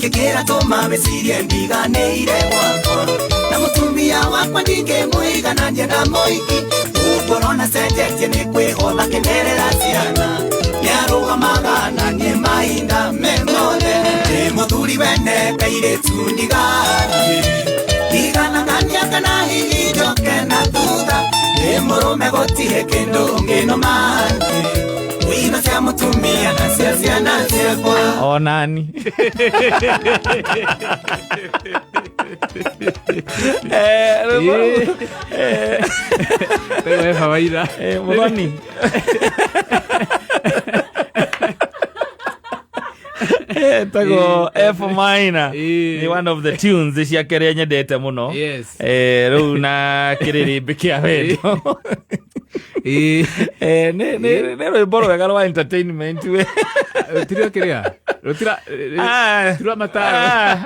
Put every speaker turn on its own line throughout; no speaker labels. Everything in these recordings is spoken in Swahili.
Ikira tuma mecirie ndiganĩire gwakwa na mũtumia wakwa ndingĩmũiganania na mũingĩ ũkorona cenjetie nĩ kwĩhotha kĩmerera ciana nĩarũgamaga na niĩ mahinda me mothe nĩ mũthuri wene kairĩtu ndiganagania kana hihi njoke na thutha nĩ mũrũme gũtirĩ kĩndũ ngĩnũma wino cia mũtumia na cia ciana ciakwa
o nani
kawaida
Muthoni tago F minor ni one of the tunes cia keria nyendete muno riu na kiririmbi kia wendo ne rwimbo rwega rwa entertainment we
tira kiria tira matara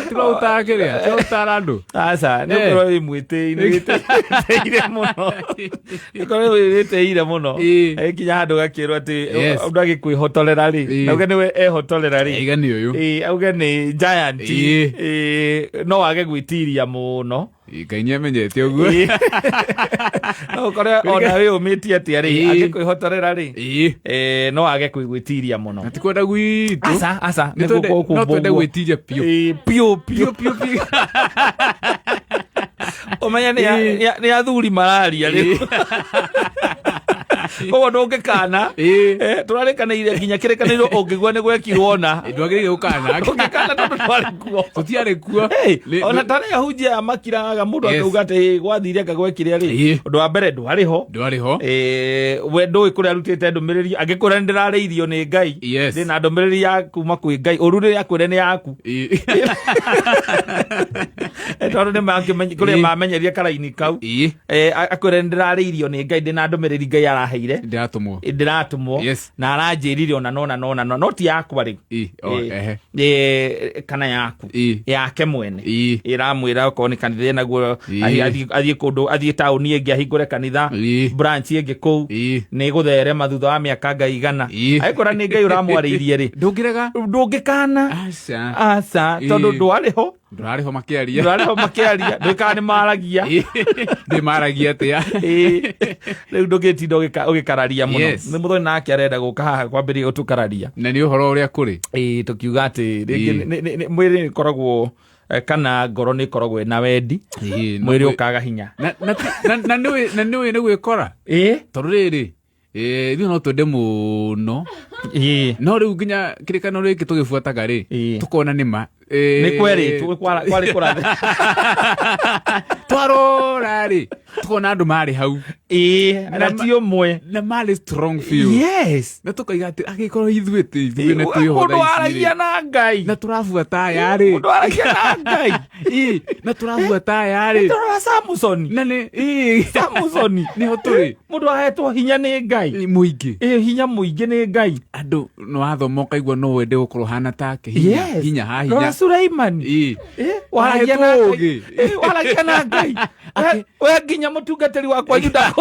tira utakiria tira utarando
asa ne koro imwite muno koro imwite muno kinya handu gakirwo ati undu agikwihotorera ri nauge niwe ehotorera ri
igani uyu
auge ni giant no wage gwitiria muno
Ngai amenyete uguo
no kore ona we umitie ati ari agikwihotorera ri no age kwigwitiria muno
atikwenda gwitu
asa
no twende gwitiria pio
omanya ni athuri mararia ri koguo ndũngĩkana tũrarĩkanĩire nginya kĩrĩkanĩro ũngĩgua nĩ gwekirwo na
ndwagĩrĩire gũkana
ũngĩkana tondũ twarĩ kuo
tũtiarĩ kuo
ona tarĩa hunjia makiraga mũndũ akauga atĩ gwathire akagwekire rĩ ũndũ wa mbere ndwarĩ ho we ndũĩ kũrĩa arutĩte ndũmĩrĩri angĩkũra ndĩrarĩirio nĩ Ngai ndĩna ndũmĩrĩri ya kuma kwĩ Ngai ũru rĩrĩa akwĩre nĩ yaku tondũ nĩ kũrĩa mamenyeria karaini kau akwĩre ndĩrarĩirio nĩ Ngai ndĩna ndũmĩrĩri Ngai araheire ndĩratũmwo na aranjĩrire ona no ti yakwa rĩ kana yaku yake mwene ĩramwĩra okorwo nĩ kanitha naguo athiĩ kũndũ athiĩ taũni ĩngĩ ahingũre kanitha branch ĩngĩ kũu nĩ gũtherema thutha wa mĩaka Ngai igana agĩkora nĩ Ngai ũramwarĩirie rĩ ndũngĩkana aca tondũ ndwarĩho makĩaria ndũĩkaga nĩ maragia
ndĩmaragia atĩa
rĩu ndũngĩtinda ũgĩkararia mũno nĩ Muthoni nake arenda gũka haha kwambĩrĩria gũtũkararia
na nĩ ũhoro ũrĩa kũrĩ
tũkiuga atĩ mwĩrĩ nĩkoragwo kana ngoro nĩ ikoragwo na wendi mwĩrĩ ũkaga hinya
na nĩ gwĩkora tondũ rĩrĩ ithuĩ no twende mũno no rĩu nginya kĩrĩkanĩro gĩkĩ tũgĩbuataga rĩ tũkona nĩma
nĩ kwerĩtwo kwarĩ kũrathe
twarora rĩ tukona andũ marĩ hau
na ti ũmwe
na marĩ strong feel na tukaiga atĩ agĩkorwo ithuĩ nĩ twĩhotha
mũndũ aragia na Ngai
na tũrabuata aya rĩ
mũndũ aragia na Ngai
na tũrabuata aya rĩ
tũrora Samson
na nĩ
Samson
nĩho tũrĩ
mũndũ ahetwo hinya nĩ Ngai
mũingĩ
hinya mũingĩ nĩ Ngai
andũ no athoma ũkaigua no wende gũkorwo hana take hinya ha hinya
Suleiman waragia na Ngai waragia na Ngai we nginya mũtungatĩri wakwa Yuda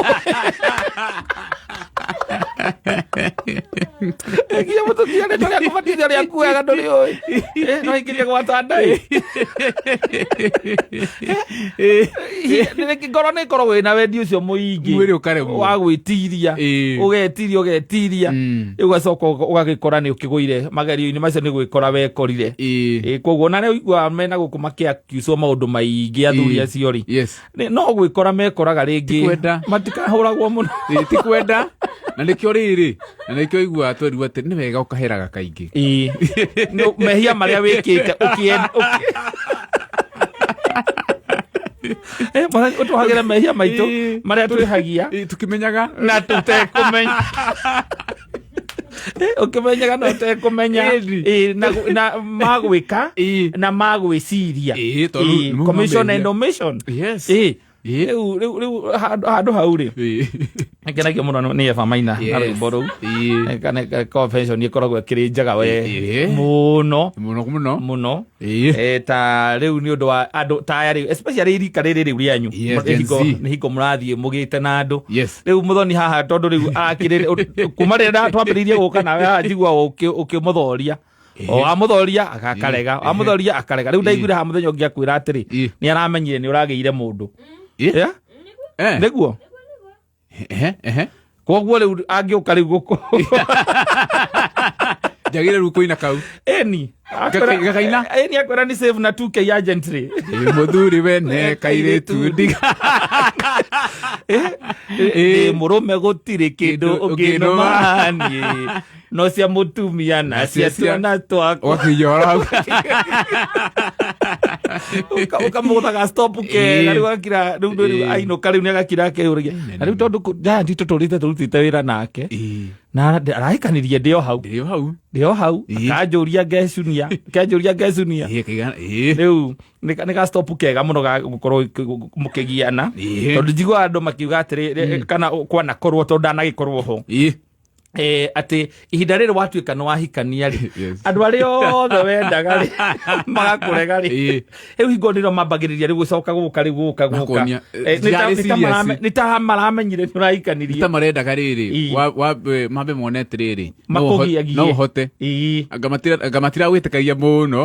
nginya mũtungatĩri ũrĩa kũbatithia ũrĩa kuaga ndũrĩ ũĩ no ingĩria gwata Ndai ngoro nĩ ikoragwo ĩna wendi ũcio mũingĩ
mwĩrĩ ũkaremwo
wa gwĩtiria ũgetiria ũgacoka ũgagĩkora nĩ ũkĩgũire magerio-inĩ macio nĩ gwĩkora wekorire koguo na nĩ ũiguaga mena gũkũ makĩakiucwo maũndũ maingĩ athuri acio rĩ no gwĩkora mekoraga rĩngĩ matikahũragwo mũno
tikwenda na nĩkĩo rĩrĩ na nĩkĩo iguaga twerirwo atĩ nĩ wega ũkaheraga kaingĩ
mehia marĩa wĩkĩte ũtũhagĩra mehia maitũ marĩa twĩhagia
tũkĩmenyaga
na tũtekũmenya ũkĩmenyaga no ũtekũmenya na magwĩka na magwĩciria commission and omission riu handu hau ri ngenagio muno nĩ Eva Maina na rwĩmbo rũu kana confession ĩkoragwo ĩkĩrĩ njega we muno ta rĩu nĩ ũndũ wa andũ ta aya rĩu especially irika rĩrĩ rĩu rĩanyu nĩ hingo mũrathiĩ mũgĩte na andũ rĩu Muthoni haha tondũ rĩu akĩrĩ kuma rĩrĩa twambĩrĩirie gũka nawe haha njigua ũkĩmũthoria amuthoria akarega amuthoria akarega riu ndaiguire ha muthenya ũngĩ akwĩra atĩrĩ nĩ aramenyire nĩ ũragĩire mũndũ nĩguo koguo rĩu angĩũka rĩu gũkũ
njagĩrĩre rĩu kũina kau
eni akwĩra nĩ save na 2K agentry
mũthuri wene kairĩtu ndiga
mũrũme gũtirĩ kĩndũ ũngĩnũmani no cia mũtumia na cia twana twakwa
wakĩyora
ũkamũgũthaga stop kega rĩu agakira rĩu ainũka rĩu nĩ agakira akĩũrĩria na rĩu tondũ Giant tũtũrĩte tũrutĩte wĩra nake na arahikanirie ndĩo hau akanjũria ngecunia rĩu nĩ ga stop kega mũno ga gũkorwo mũkĩgiana tondũ njiguaga andũ makiuga atĩrĩ kana kwanakorwo tondũ ndanagĩkorwo ho atĩ ihinda rĩrĩ watuĩka nĩ wahikania rĩ andũ arĩa othe wendaga rĩ magakũrega rĩ rĩu hingo nĩro mambagĩrĩria rĩu gũcoka gũka nĩ ta maramenyire nĩ ũrahikanirie
ta marendaga rĩrĩ mambe mone atĩrĩrĩ no ũhote anga matiragwĩtĩkagia mũno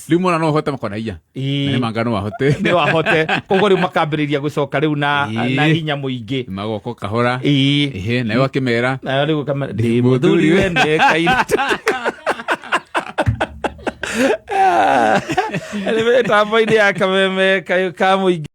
rĩu mona no ũhote makona iya nĩ manga no ahote koguo rĩu makambĩrĩria gũcoka rĩu na hinya mũingĩ magoko kahora nayo akĩmera
ndĩ mũthuri wene kairĩtu tambo-inĩ ya kameme ka mũingĩ.